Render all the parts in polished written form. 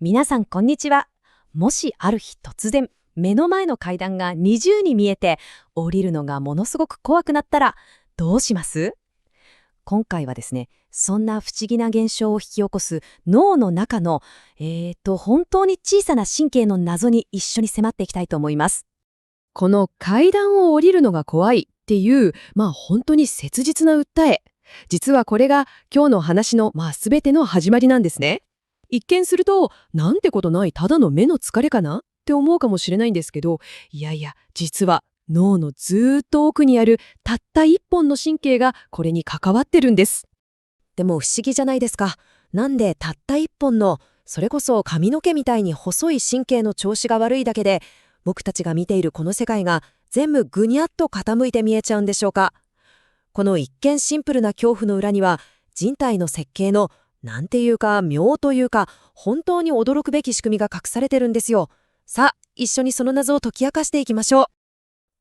皆さんこんにちは。もしある日突然目の前の階段が二重に見えて降りるのがものすごく怖くなったらどうします？今回はですね、そんな不思議な現象を引き起こす脳の中の本当に小さな神経の謎に一緒に迫っていきたいと思います。この階段を降りるのが怖いっていう、本当に切実な訴え。実はこれが今日の話の全ての始まりなんですね。一見すると、なんてことないただの目の疲れかなって思うかもしれないんですけど、いやいや、実は脳のずーっと奥にあるたった一本の神経がこれに関わってるんです。でも不思議じゃないですか。なんでたった一本の、それこそ髪の毛みたいに細い神経の調子が悪いだけで、僕たちが見ているこの世界が全部ぐにゃっと傾いて見えちゃうんでしょうか。この一見シンプルな恐怖の裏には、人体の設計のなんていうか妙というか、本当に驚くべき仕組みが隠されてるんですよ。さあ、一緒にその謎を解き明かしていきましょう。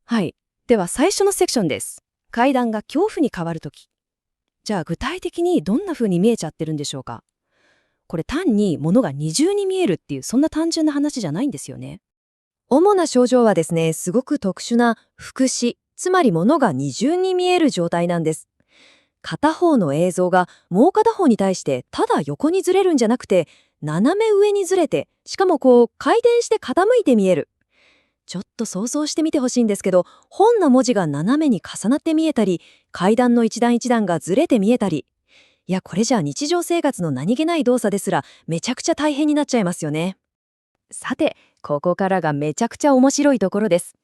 はい。では最初のセクションです。階段が恐怖に変わるとき。じゃあ具体的にどんな風に見えちゃってるんでしょうか？これ単に物が二重に見えるっていうそんな単純な話じゃないんですよね。主な症状はですね、すごく特殊な複視、つまり物が二重に見える状態なんです。片方の映像がもう片方に対してただ横にずれるんじゃなくて、斜め上にずれて、しかも回転して傾いて見える。ちょっと想像してみてほしいんですけど、本の文字が斜めに重なって見えたり、階段の一段一段がずれて見えたり。いや、これじゃあ日常生活の何気ない動作ですらめちゃくちゃ大変になっちゃいますよね。さて、ここからがめちゃくちゃ面白いところです。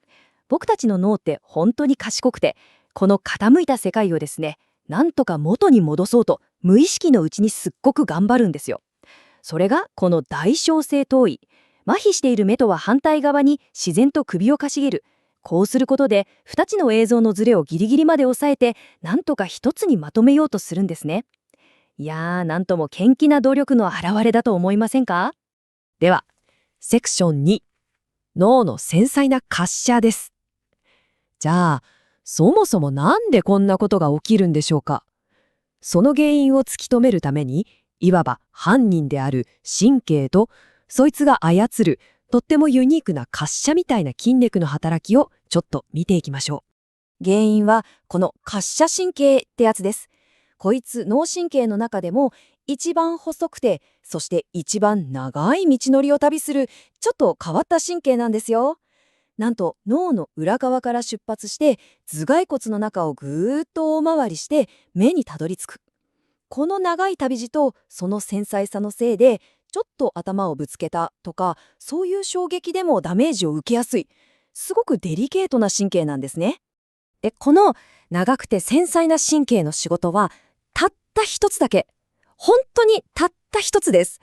僕たちの脳って本当に賢くて、この傾いた世界をですね、なんとか元に戻そうと無意識のうちにすっごく頑張るんですよ。それがこの代償性投位。麻痺している目とは反対側に自然と首をかしげる。こうすることで2つの映像のズレをギリギリまで抑えて、なんとか一つにまとめようとするんですね。いやー、なんとも堅気な努力の表れだと思いませんか？では、セクション2、脳の繊細な滑車です。じゃあ、そもそもなんでこんなことが起きるんでしょうか。その原因を突き止めるために、いわば犯人である神経と、そいつが操るとってもユニークな滑車みたいな筋肉の働きをちょっと見ていきましょ原因はこの滑車神経ってやつです。こいつ脳神経の中でも一番細くて、そして一番長い道のりを旅するちょっと変わった神経なんですよ。なんと脳の裏側から出発して頭蓋骨の中をぐーっと大回りして目にたどり着く。この長い旅路とその繊細さのせいで、ちょっと頭をぶつけたとかそういう衝撃でもダメージを受けやすい、すごくデリケートな神経なんですね。で、この長くて繊細な神経の仕事はたった一つだけ。本当にたった一つです。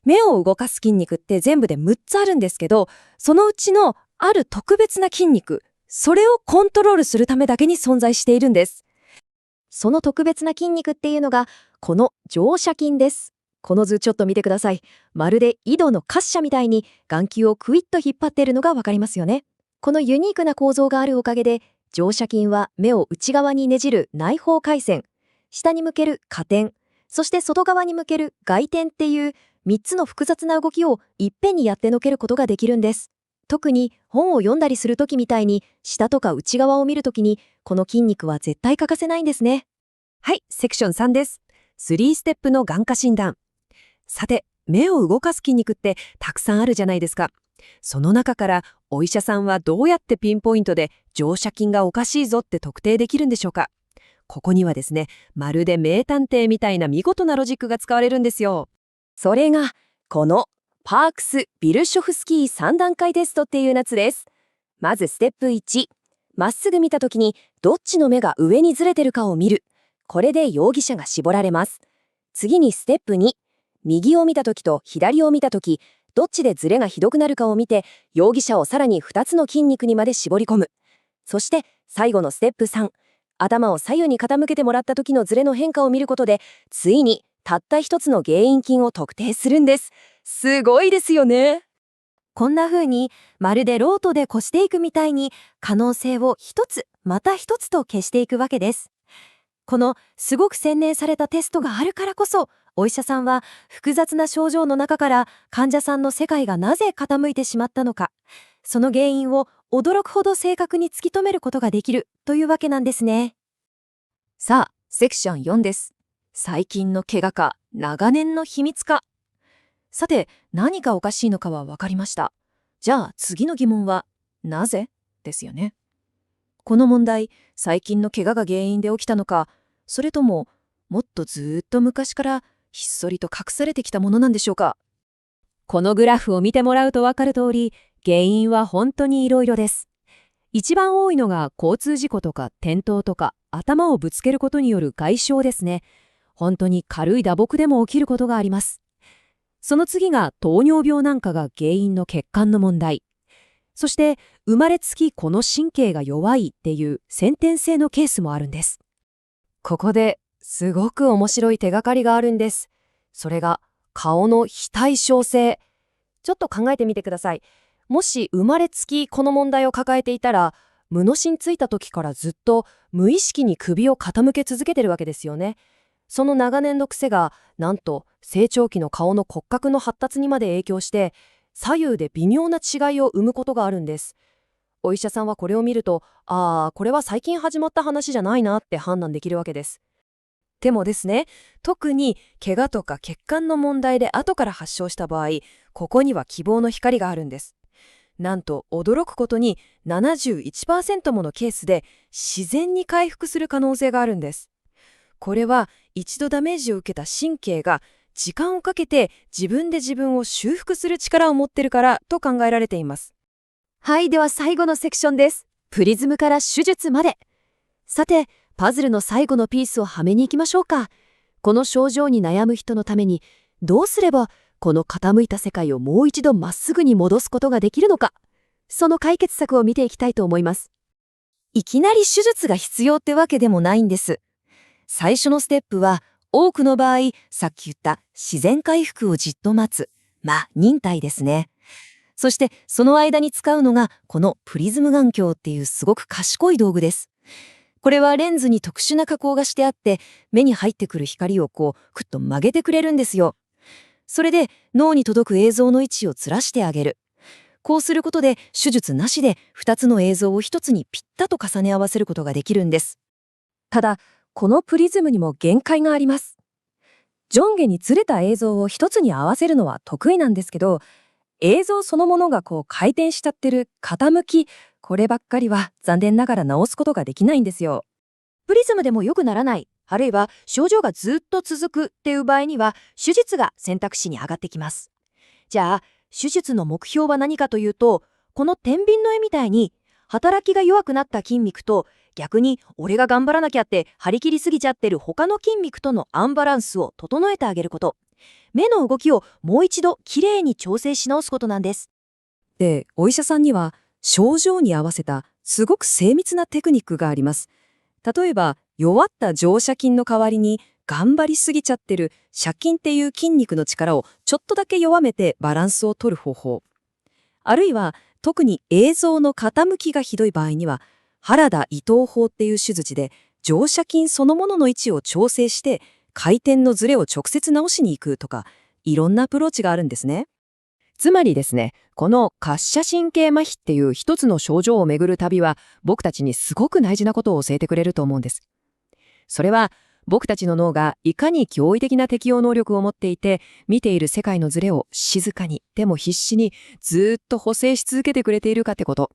目を動かす筋肉って全部で6つあるんですけど、そのうちのある特別な筋肉、それをコントロールするためだけに存在しているんです。その特別な筋肉っていうのが、この乗車筋です。この図ちょっと見てください。まるで井戸の滑車みたいに眼球をクイッと引っ張っているのがわかりますよね。このユニークな構造があるおかげで、乗車筋は目を内側にねじる内方回線、下に向ける下転、そして外側に向ける外転っていう3つの複雑な動きをいっぺんにやってのけることができるんです。特に本を読んだりするときみたいに下とか内側を見るときにこの筋肉は絶対欠かせないんですね。はい、セクション3です。3ステップの眼科診断。さて、目を動かす筋肉ってたくさんあるじゃないですか。その中からお医者さんはどうやってピンポイントで乗車筋がおかしいぞって特定できるんでしょうか。ここにはですね、まるで名探偵みたいな見事なロジックが使われるんですよ。それがこのパークス・ビルショフスキー3段階テストっていうやつです。まずステップ1、まっすぐ見たときにどっちの目が上にずれてるかを見る。これで容疑者が絞られます。次にステップ2、右を見たときと左を見たとき、どっちでズレがひどくなるかを見て、容疑者をさらに2つの筋肉にまで絞り込む。そして最後のステップ3、頭を左右に傾けてもらった時のズレの変化を見ることで、ついにたった一つの原因筋を特定するんです。すごいですよね。こんな風にまるでロートで越していくみたいに可能性を一つまた一つと消していくわけです。このすごく洗練されたテストがあるからこそ、お医者さんは複雑な症状の中から患者さんの世界がなぜ傾いてしまったのか、その原因を驚くほど正確に突き止めることができるというわけなんですね。さあ、セクション4です。最近の怪我か、長年の秘密か。さて、何がおかしいのかは分かりました。じゃあ次の疑問は、なぜですよね。この問題、最近の怪我が原因で起きたのか、それとも、もっとずーっと昔からひっそりと隠されてきたものなんでしょうか。このグラフを見てもらうと分かる通り、原因は本当にいろいろです。一番多いのが交通事故とか転倒とか頭をぶつけることによる外傷ですね。本当に軽い打撲でも起きることがあります。その次が糖尿病なんかが原因の血管の問題。そして生まれつきこの神経が弱いっていう先天性のケースもあるんです。ここですごく面白い手がかりがあるんです。それが顔の非対称性。ちょっと考えてみてください。もし生まれつきこの問題を抱えていたら、無の字についた時からずっと無意識に首を傾け続けてるわけですよね。その長年の癖が、なんと成長期の顔の骨格の発達にまで影響して、左右で微妙な違いを生むことがあるんです。お医者さんはこれを見ると、これは最近始まった話じゃないなって判断できるわけです。でもですね、特に怪我とか血管の問題で後から発症した場合、ここには希望の光があるんです。なんと驚くことに 71% ものケースで自然に回復する可能性があるんです。これは一度ダメージを受けた神経が時間をかけて自分で自分を修復する力を持ってるからと考えられています。はい、では最後のセクションです。プリズムから手術まで。さて、パズルの最後のピースをはめに行きましょうか。この症状に悩む人のためにどうすればこの傾いた世界をもう一度まっすぐに戻すことができるのか、その解決策を見ていきたいと思います。いきなり手術が必要ってわけでもないんです。最初のステップは多くの場合、さっき言った自然回復をじっと待つ。忍耐ですね。そしてその間に使うのがこのプリズム眼鏡っていうすごく賢い道具です。これはレンズに特殊な加工がしてあって目に入ってくる光をクッと曲げてくれるんですよ。それで脳に届く映像の位置をずらしてあげる。こうすることで手術なしで2つの映像を1つにぴったと重ね合わせることができるんです。ただ、このプリズムにも限界があります。上下にずれた映像を1つに合わせるのは得意なんですけど、映像そのものが回転しちゃってる傾き、こればっかりは残念ながら直すことができないんですよ。プリズムでも良くならない、あるいは症状がずっと続くっていう場合には手術が選択肢に上がってきます。じゃあ手術の目標は何かというと、この天秤の絵みたいに働きが弱くなった筋肉と逆に俺が頑張らなきゃって張り切りすぎちゃってる他の筋肉とのアンバランスを整えてあげること。目の動きをもう一度きれいに調整し直すことなんです。で、お医者さんには症状に合わせたすごく精密なテクニックがあります。例えば弱った上斜筋の代わりに頑張りすぎちゃってる斜筋っていう筋肉の力をちょっとだけ弱めてバランスを取る方法。あるいは特に映像の傾きがひどい場合には原田伊藤法っていう手術で上斜筋そのものの位置を調整して回転のズレを直接直しに行くとか、いろんなアプローチがあるんですね。つまりですね、この滑車神経麻痺っていう一つの症状をめぐる旅は僕たちにすごく大事なことを教えてくれると思うんです。それは僕たちの脳がいかに驚異的な適応能力を持っていて、見ている世界のズレを静かにでも必死にずっと補正し続けてくれているかってこと。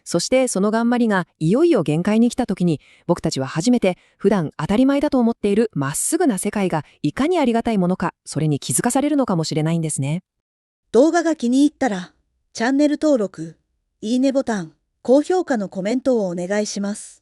そしてその頑張りがいよいよ限界に来た時に、僕たちは初めて普段当たり前だと思っているまっすぐな世界がいかにありがたいものか、それに気づかされるのかもしれないんですね。動画が気に入ったら、チャンネル登録、いいねボタン、高評価のコメントをお願いします。